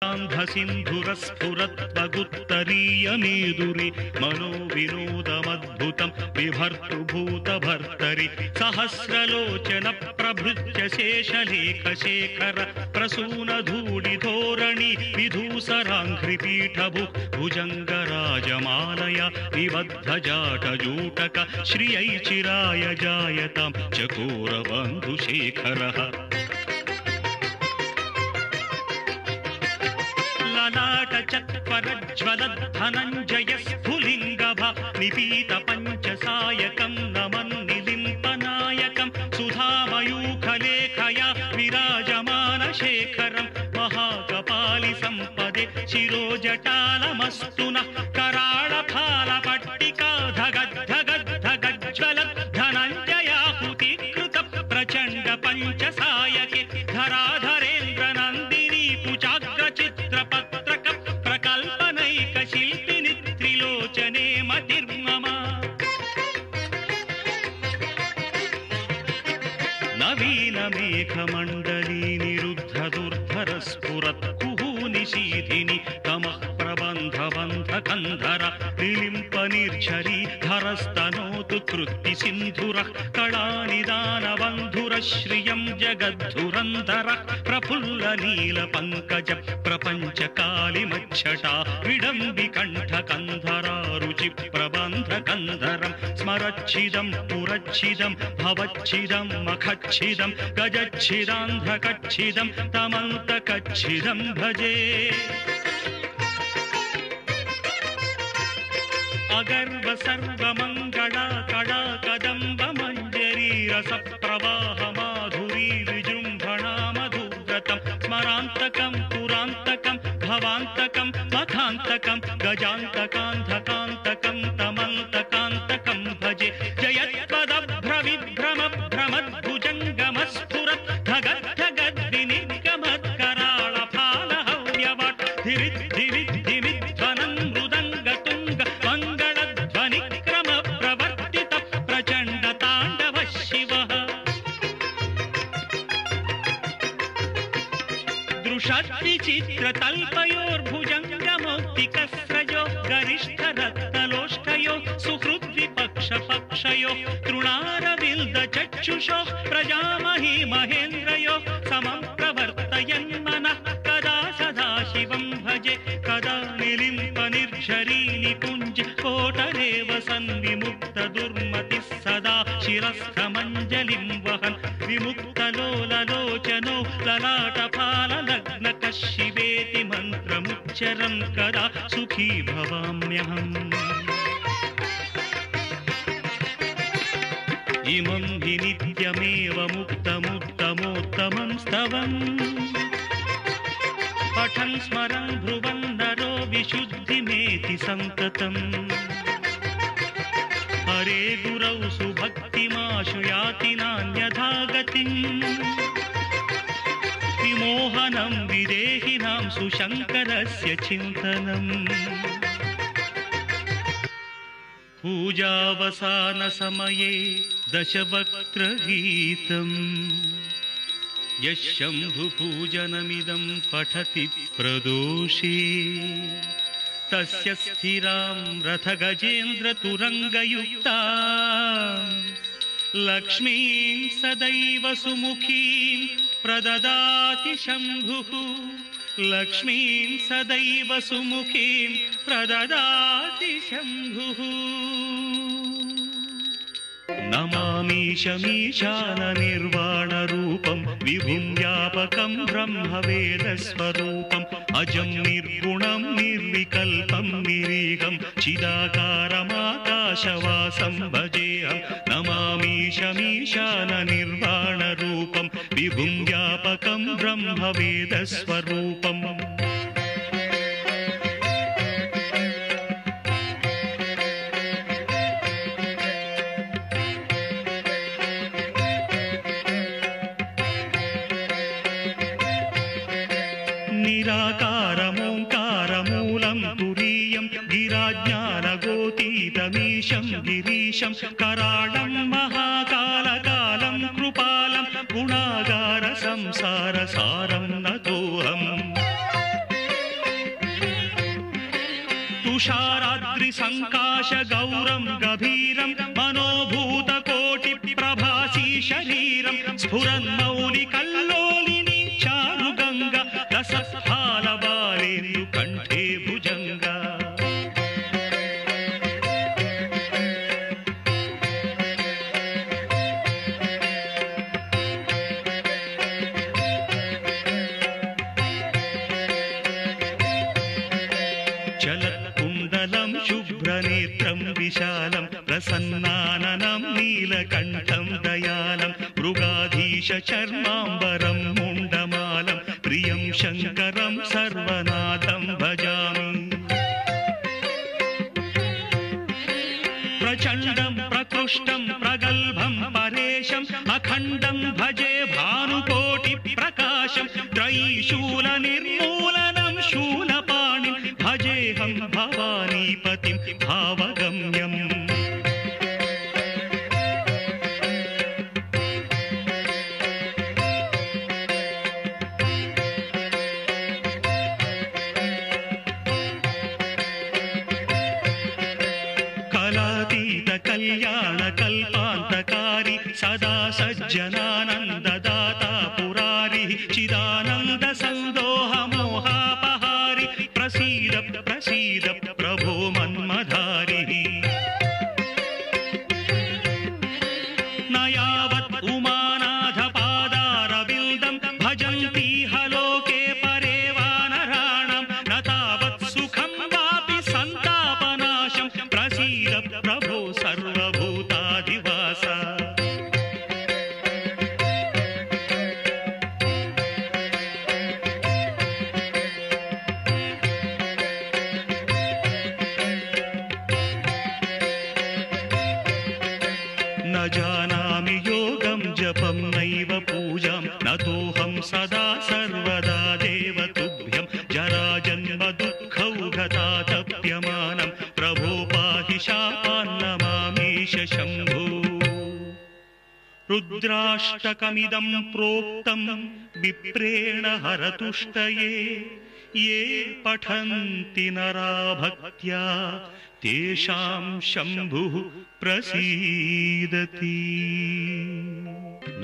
सिन्धुरस्फुरत्वगुत्तरीयमेदुरि मनो विनोदमद्भुतं बिभर्तु भूतभर्तरि सहस्रलोचन प्रभृत्य शेषलेखशेखर प्रसूनधूलिधोरणि विधूसराङ्घ्रिपीठभु भुजङ्गराजमालया निबद्धजाटजूटक श्रियै चिराय जायतां चकोरबन्धुशेखरः ललाटचत्वरज्वलद्धनञ्जयस्फुलिङ्गभा निपीतपञ्चसायकं नमन्निलिम्पनायकं सुधामयूखलेखया विराजमानशेखरं महाकपालिसम्पदे शिरोजटालमस्तु नः कराळफालपट्टिका धगद्धगद्धगज्ज्वलद्धनञ्जयाहुतिकृत प्रचण्ड पञ्चसायके धराधरेन्द्रनन्दिनी कुचाग्रचित्रपत्रक प्रकल्पनैकशिल्पिनि त्रिलोचने मतिर्मम नवीनमेघमण्डली निरुद्धदुर्धरस्फुरत् कुहूनिशीधिनि तमः प्रबन्धबन्धकन्धर विलिम्पनिर्झरी धरस्तनोतु कृत्ति सिन्धुरः कलानिदानबन्धुरश्रियं जगद्धुरन्धरः प्रफुल्लनीलपङ्कज प्रपञ्चकालिमच्छटा विडम्बिकण्ठकन्धरा रुचिप्रबन्धकन्धरं स्मरच्छिदं पुरच्छिदं भवच्छिदं मखच्छिदं गजच्छिदान्धकच्छिदं तमन्तकच्छिदं भजे अगर्व सर्वमङ्गला कला कदम्ब मञ्जरी रसप्रवाह माधुरी विजृम्भणा मधुव्रतं स्मरान्तकं पुरान्तकं भवान्तकं मखान्तकं गजान्तकान्धकान्तकं तमन्तकान्तकं भजे जयत्पदभ्रविभ्रम भ्रमद्भुजङ्गमस्फुरत् धगद्धगद्विनिगमत्कराळफालहव्यवट् धिरिद्धिरिद्धिमिध्वनं मृदङ्गतुङ्ग मङ्गलध्वनिक्रम प्रवर्तित प्रचण्ड ताण्डव शिवः दृशद्विचित्रतल्पयोर्भुजङ्गमौक्तिकस्रजो गरिष्ठरत्नलोष्ठयो सुहृद्विपक्षपक्षयो तृणारविल्दचक्षुषो प्रजामही महेन्द्रयो समं प्रवर्तयन्मनः कदा सदा शिवं भजे कदा निलिम्पनिर्झरी निकुञ्ज कोटरेव सन्विमुक्तदुर्मतिः सदा शिरस्थमञ्जलिं वहन् विमुक्तलोललोचनो ललाटफाललग्नकः शिवेति मन्त्रमुच्चरन् कदा सुखी भवाम्यहम् इमं हि नित्यमेव मुक्तमुत्तमोत्तमं स्तवम् पठन् स्मरन् ब्रुवन् नरो विशुद्धिमेति सन्ततम् हरे गुरौ सुभक्तिमाशु याति नान्यथा गतिम् विमोहनं विदेहिनां सुशङ्करस्य चिन्तनम् पूजावसानसमये दशवक्त्रगीतम् यः शम्भुपूजनमिदं पठति प्रदोषे तस्य स्थिरां रथगजेन्द्रतुरङ्गयुक्ता लक्ष्मीं सदैव सुमुखीं प्रददाति शम्भुः लक्ष्मीं सदैव सुमुखीं प्रददाति शम्भुः नमामीशमीशाननिर्वाणरूपं विभुं व्यापकं ब्रह्मवेदस्वरूपम् अजं निर्गुणं निर्विकल्पं निरीहं चिदाकारमाकाशवासं भजेऽहं नमामीशमीशाननिर्वाणरूपं विभुं व्यापकं ब्रह्मवेदस्वरूपम् निराकारमोङ्कारमूलं तुरीयं गिराज्ञानगोतीतमीशं गिरीशं कराळं महाकालकालं कृपालं गुणागारसंसारसारं नतोऽहम् तुषाराद्रि संकाश गौरं गभीरं मनोभूतकोटि प्रभासी शरीरं स्फुरन्मौलिकल्लोलिनी चारुगंगा रसफालबालेन्दु कंठे भुजंगा चलत्कुण्डलं शुभ्रनेत्रं विशालं प्रसन्नाननं नीलकण्ठं दयालं मृगाधीश चर्माम्बरं मुण्डमालं प्रियं शङ्करं सर्वनाथं भजामि प्रचण्डं प्रकृष्टं प्रगल्भं परेशम् अखण्डं भजे भानुकोटि प्रकाशं त्रयीशूलनिर्मूलनं शूलपाणिं भजेऽहं भवानीपतिं भावगम्यम् कलातीत कल्याण कल्पान्तकारी सदा सज्जनानन्ददाता पुरारी चिदानन्द सन्दोह मोहापहारी प्रसीद प्रसीद प्रभो मन्मधारी न यावत् उमानाथ पादारविन्दं भजन्ति हलोके परे वानराणां न तावत् सुखं वापि सन्तापनाशं प्रसीद प्रभो सर्वभूताधिवास न जानामि योगं जपं नैव पूजां नतोऽहं सदा सर्वदा देवतुभ्यं जराजन्म दुःखौघतातप्यमानं प्रभो पाहि शापान्नमामीश शम्भो रुद्राष्टकमिदं प्रोक्तं विप्रेण हरतुष्टये ये पठन्ति नरा भक्त्या तेषां शम्भुः प्रसीदति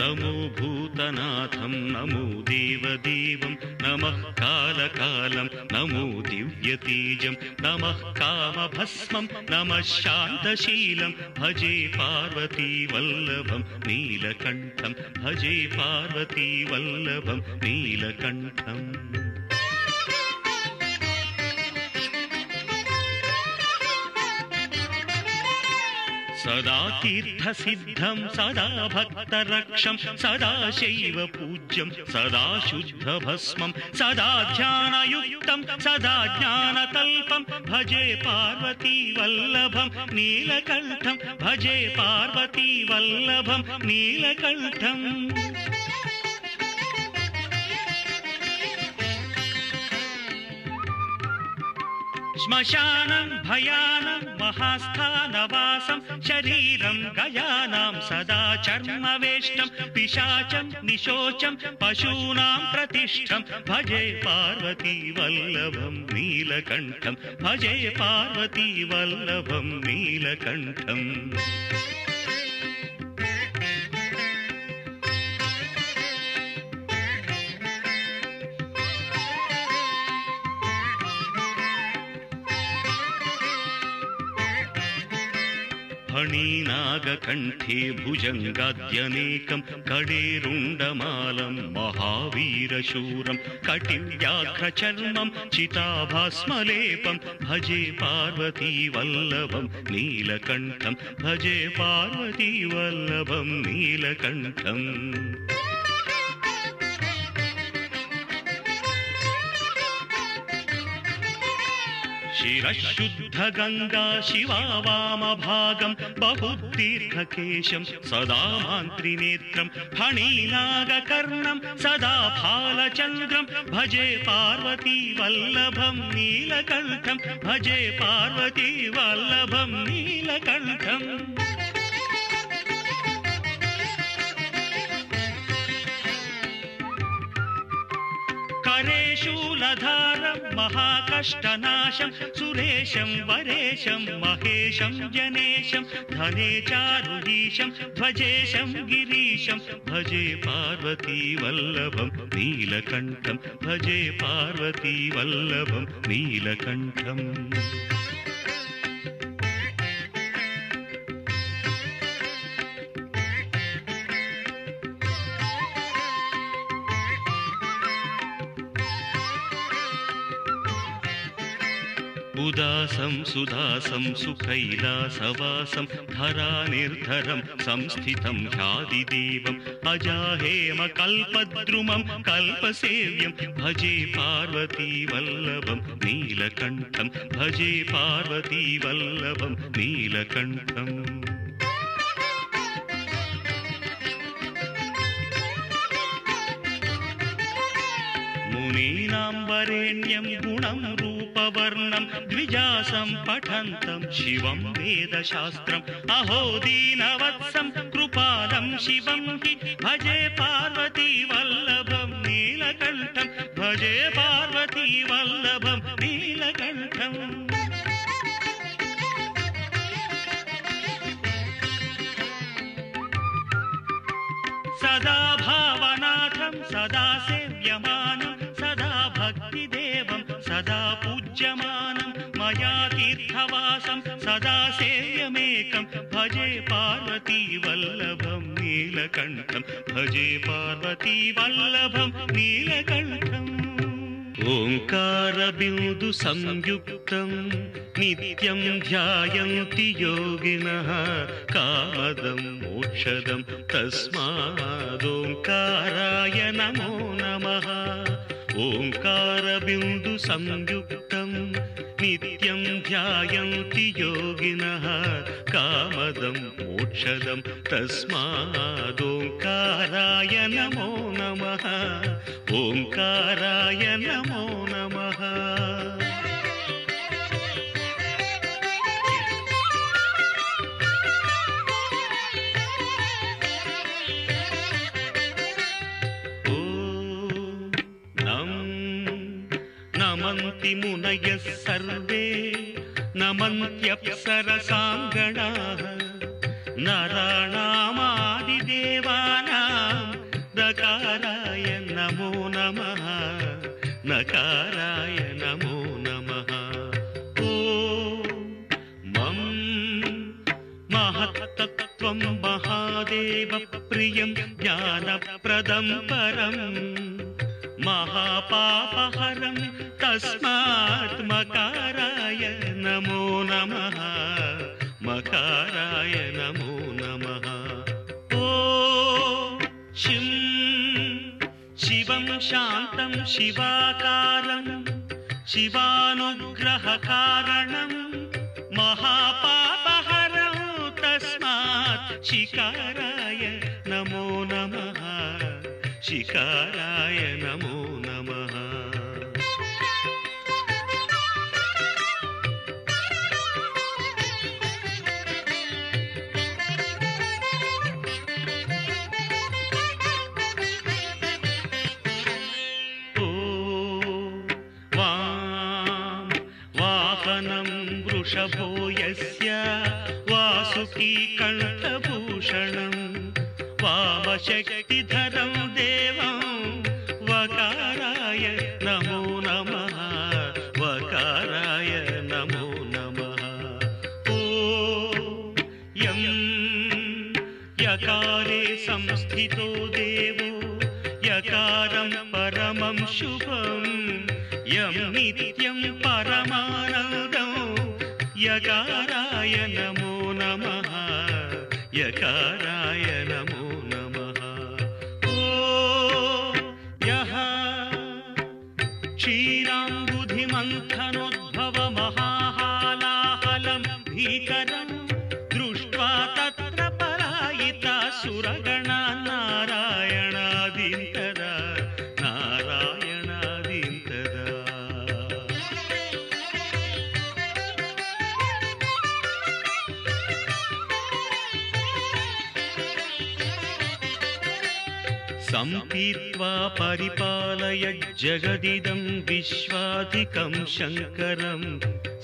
नमो भूतनाथं नमो देवदेवं नमः कालकालं नमो दिव्यतेजं नमः कामभस्मं नमः शान्तशीलं भजे पार्वतीवल्लभं नीलकण्ठं भजे पार्वतीवल्लभं नीलकण्ठम् सदा तीर्थसिद्धं सदा भक्तरक्षं सदा शैव पूज्यं सदा शुद्धभस्मं सदा ध्यानयुक्तं सदा ज्ञानकल्पं भजे पार्वतीवल्लभं नीलकण्ठं भजे पार्वतीवल्लभं नीलकण्ठम् श्मशानं भयानं महास्थानवासं शरीरं गयानां सदा चर्मवेष्टं पिशाचं निशोचं पशूनां प्रतिष्ठं भजे पार्वतीवल्लभं नीलकण्ठं भजे पार्वतीवल्लभं नीलकण्ठम् फणीनागकण्ठे भुजङ्गाद्यनेकं कडेरुण्डमालं महावीरशूरं कटिव्याघ्रचर्मं चिताभास्मलेपं भजे पार्वतीवल्लभं नीलकण्ठं भजे पार्वतीवल्लभं नीलकण्ठम् शिरशुद्ध गंगा शिवा वामभागं बहुदीर्घकेशं सदा मान्त्रिनेत्रं फणीनागकर्णं सदा फालचन्द्रं भजे पार्वतीवल्लभं नीलकण्ठं भजे पार्वतीवल्लभं नीलकण्ठम् करे शूलधारं महाकष्टनाशं सुरेशं वरेशं महेशं जनेशं धने चारुधीशं ध्वजेशं गिरीशं भजे पार्वती वल्लभं नीलकण्ठं भजे पार्वती वल्लभं नीलकण्ठम् उदासं सुदासं सुकैलासवासं धरानिर्धरं संस्थितं ह्यादिदेवम् अजाहेमकल्पद्रुमं कल्पसेव्यं भजे पार्वती वल्लभं नीलकण्ठं भजे पार्वती वल्लभं नीलकण्ठम् मुनीनां वरेण्यं गुणं रूपवर्णं द्विजासं पठन्तं शिवं वेदशास्त्रम् अहो दीनवत्सं कृपालं शिवं हि भजे पार्वती वल्लभं नीलकण्ठं भजे पार्वती वल्लभं नीलकण्ठम् सदा भावनाथं सदा सेव्यमानं सदा भक्तिदेवं सदा पूज्यमानं मया तीर्थवासं सदा सेव्यमेकं भजे पार्वती वल्लभं नीलकण्ठं भजे पार्वती वल्लभं नीलकण्ठम् ओंकारबिंदु संयुक्तं नित्यं ध्यायन्ति योगिनः कामदं मोक्षदं तस्मादोंकाराय नमो नमः ओंकारबिंदु संयुक्तं नित्यं ध्यायन्ति योगिनः कामदं मोक्षदं तस्मादोंकाराय नमो नमः ओंकाराय नमो नमः नमन्ति मुनयः सर्वे नमन्त्यप्सरसाङ्गणाः नराणामादिदेवानां नकाराय नमो नमः नकाराय नमो नमः ॐ मं महत्तत्त्वं महादेवप्रियं ज्ञानप्रदं परम् महापापहरं तस्मात् मकाराय नमो नमः मकाराय नमो नमः ॐ शिवं शान्तं शिवाकारं शिवानुग्रहकारणं महापापहरं तस्मात् शिकाराय नमो नमः शिकाराय नमो नमः वाहनं वृषभो यस्य वासुकी कण्ठभूषणं वामशक्तिधरं देवं वकाराय नमो नमः वकाराय नमो नमः ॐ यकारे संस्थितो देवो यकारं परमं शुभं यं नित्यं परमानन्दं यकाराय नमो नमः यकाराय नमो नमः ॐ यः क्षीराम्बुधिमन्थनोद्भव महाहालाहलं भीकरं दृष्ट्वा तत्र पलायिता सुरगणा नारायणादिन्तदा नारायणादिन्तदा सम्पीत्वा परिपालय जगदिदं विश्वाधिकं शङ्करं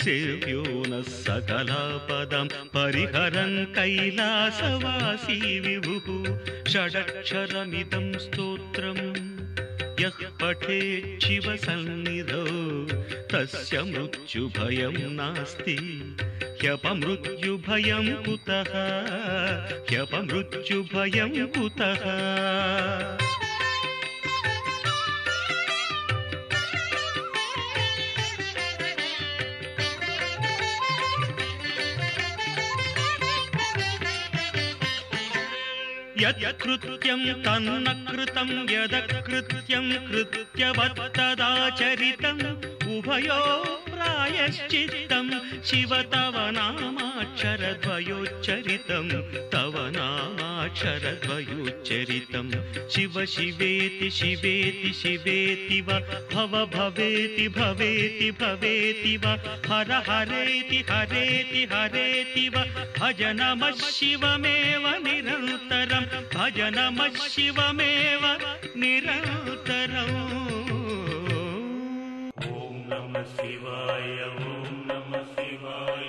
सेव्यो नः सकलापदं परिहरन् कैलासवासी विभुः षडक्षरमिदं स्तोत्रम् यः पठेत् शिवसन्निधौ तस्य मृत्युभयं नास्ति ह्यपमृत्युभयं कुतः ह्यपमृत्युभयं कुतः यत्कृत्यं तन्न कृतं यदकृत्यं कृत्यवत्तदाचरितम् उभयो प्रायश्चित्तं शिव तव नामाक्षरद्वयोच्चरितं तव नामाक्षरद्वयोच्चरितं शिव शिवेति शिवेति शिवेति वा भव भवेति भवेति भवेति वा हर हरेति हरेति हरेति वा भज नमः शिवमेव निरन्तरं भज नमः शिवमेव निरन्तरम् ॐ नमः शिवाय ॐ नमः शिवाय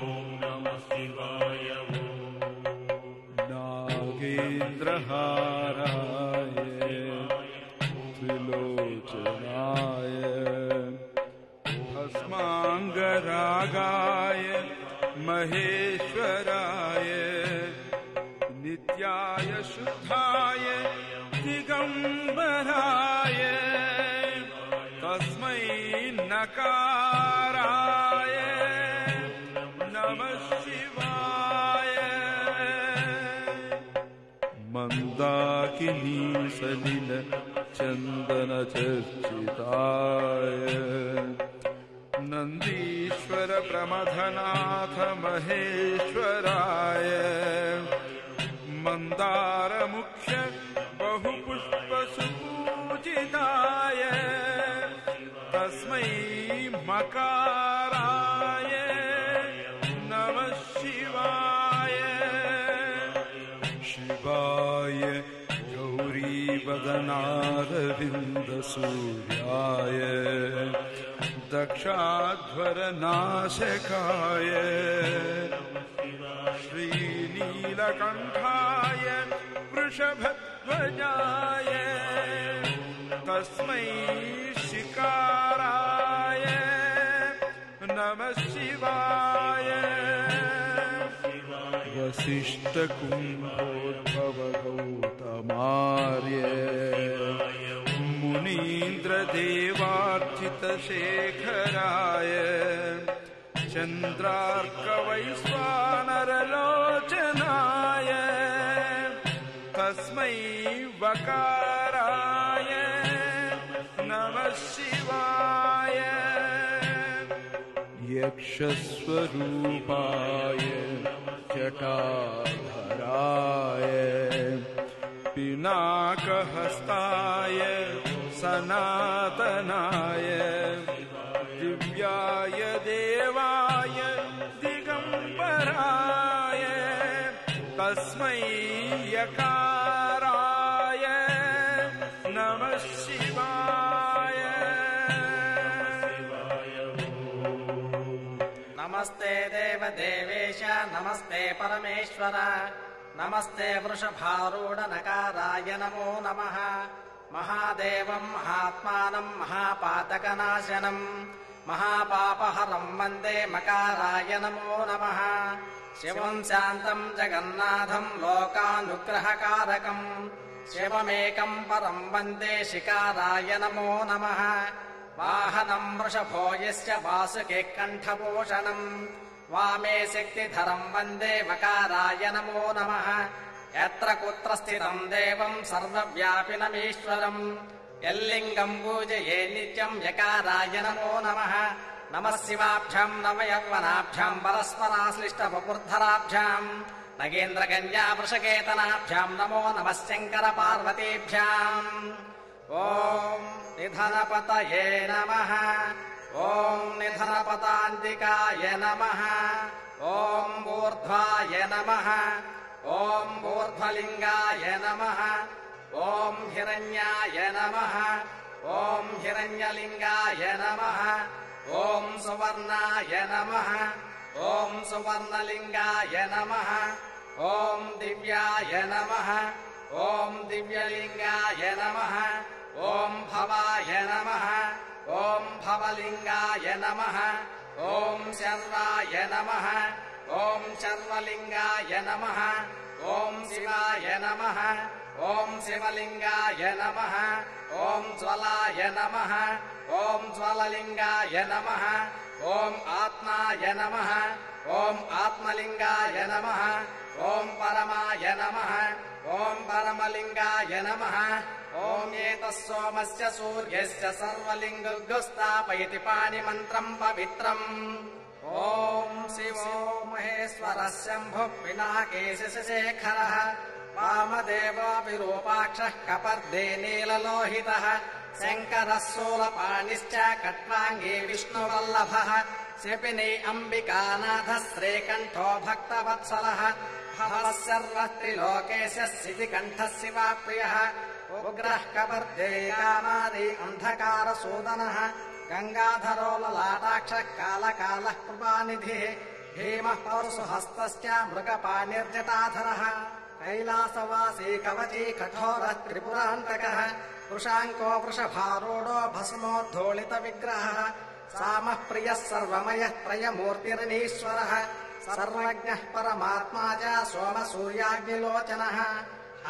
ॐ नमः शिवाय नागेन्द्रहाराय त्रिलोचनाय भस्माङ्गरागाय महेश्वराय नित्याय शुद्धाय दिगम्बराय तस्मै नकाराय नमः शिवाय मन्दाकिनी सलिल चन्दन चर्चिताय नन्दीश्वर प्रमथनाथ महेश्वराय मंदार मुख्य बहुपुष्प सुपूजिताय तस्मै मकाराय नमः शिवाय शिवाय गौरीवदनारविन्दसूर्याय दक्षाध्वरनाशकाय श्रीनीलकण्ठाय वृषभध्वजाय तस्मै शिकाराय नमः शिवाय वसिष्ठकुम्भोद्भवगौतमार्य मुनीन्द्रदेवार्चितशेखराय चन्द्रार्कवैश्वानरलोचनाय तस्मै वकाराय नमः शिवाय यक्षस्वरूपाय जटाधराय पिनाकहस्ताय सनातनाय दिव्याय देवाय दिगम्बराय तस्मै यकाराय नमः शिवाय नमस्ते देव देवेश नमस्ते परमेश्वर नमस्ते वृषभारूढ नकाराय नमो नमः महादेवं महात्मानं महापातकनाशनं महापापहरं वन्दे मकाराय नमो नमः शिवं शान्तं जगन्नाथं लोकानुग्रहकारकं शिवमेकं परं वन्दे शिकाराय नमो नमः वाहनं वृषभो यस्य वासुके कण्ठभूषणम् वामे शक्तिधरं वन्दे मकाराय नमो नमः यत्र कुत्र स्थितं देवं सर्वव्यापिनमीश्वरम् यल्लिङ्गं पूजये नित्यं यकाराय नमो नमः नमः शिवाभ्यां नवयौवनाभ्यां परस्पराश्लिष्टवपुर्धराभ्यां नगेन्द्रकन्या वृषकेतनाभ्यां नमो नमः शङ्करपार्वतीभ्याम् ॐ निधनपतये नमः ॐ निधनपतान्तिकाय नमः ॐ ऊर्ध्वाय नमः ॐ ऊर्ध्वलिङ्गाय नमः ॐ ॐ हिरण्याय नमः ॐ हिरण्यलिङ्गाय नमः ॐ सुवर्णाय नमः ॐ सुवर्णलिङ्गाय नमः ॐ दिव्याय नमः ॐ दिव्यलिङ्गाय नमः ॐ भवाय नमः ॐ भवलिङ्गाय नमः ॐ शर्वाय नमः ॐ शर्वलिङ्गाय नमः ॐ शिवाय नमः ॐ शिवलिङ्गाय नमः ॐ ज्वलाय नमः ॐ ज्वललिङ्गाय नमः ॐ आत्माय नमः ॐ आत्मलिङ्गाय नमः ॐ परमाय नमः ॐ परमलिङ्गाय नमः ॐ एतः सोमस्य सूर्यस्य सर्वलिङ्गस्थापयति पाणिमन्त्रम् पवित्रम् ॐ शिवो महेश्वरः शम्भुः पिनाकेशशेखरः वामदेवो विरूपाक्षः कपर्दे नीललोहितः शङ्करः शूलपाणिश्च कट्वाङ्गी विष्णुवल्लभः शिपिनी अम्बिकानाथः श्रीकण्ठो भक्तवत्सलः भवः सर्वत्रिलोकेशः शितिकण्ठः शिवाप्रियः उग्रः कपर्दे कामारी अन्धकारसूदनः गङ्गाधरो ललाटाक्षः कालकालः कृपानिधिः भीमः परशुहस्तश्च मृगपाणिर्जटाधरः कैलासवासी कवची कठोरः त्रिपुरान्तकः वृषाङ्को वृषभारूढो भस्मोद्धूलितविग्रहः सामः प्रियः सर्वमयः त्रयमूर्तिरनीश्वरः सर्वज्ञः परमात्मा च सोमसूर्याग्निलोचनः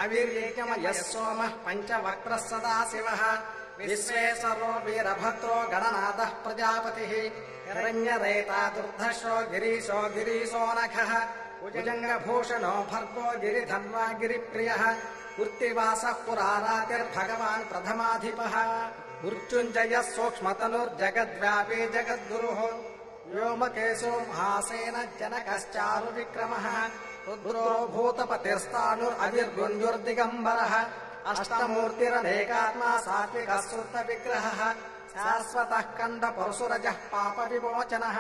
अवीर्यज्ञमयः सोमः पञ्चवक्त्रः सदाशिवः विश्वेश्वरो वीरभद्रो गणनाथः प्रजापतिः हिरण्यरेता दुर्धर्षो गिरीशो गिरीशोनखः भुजङ्गभूषणो भर्गो गिरिधन्वा गिरिप्रियः कृत्तिवासः पुरारातिर्भगवान् प्रथमाधिपः मृत्युञ्जयः सूक्ष्मतनुर्जगद्व्यापी जगद्गुरुः व्योमकेशो महासेन जनकश्चारुविक्रमः रुद्रो भूतपतिर्स्थाणुरविर्गुञ्जुर्दिगम्बरः अष्टमूर्तिरनेकात्मा सात्विकः शुद्धविग्रहः शाश्वतः कण्डपरशुरजः पापविमोचनः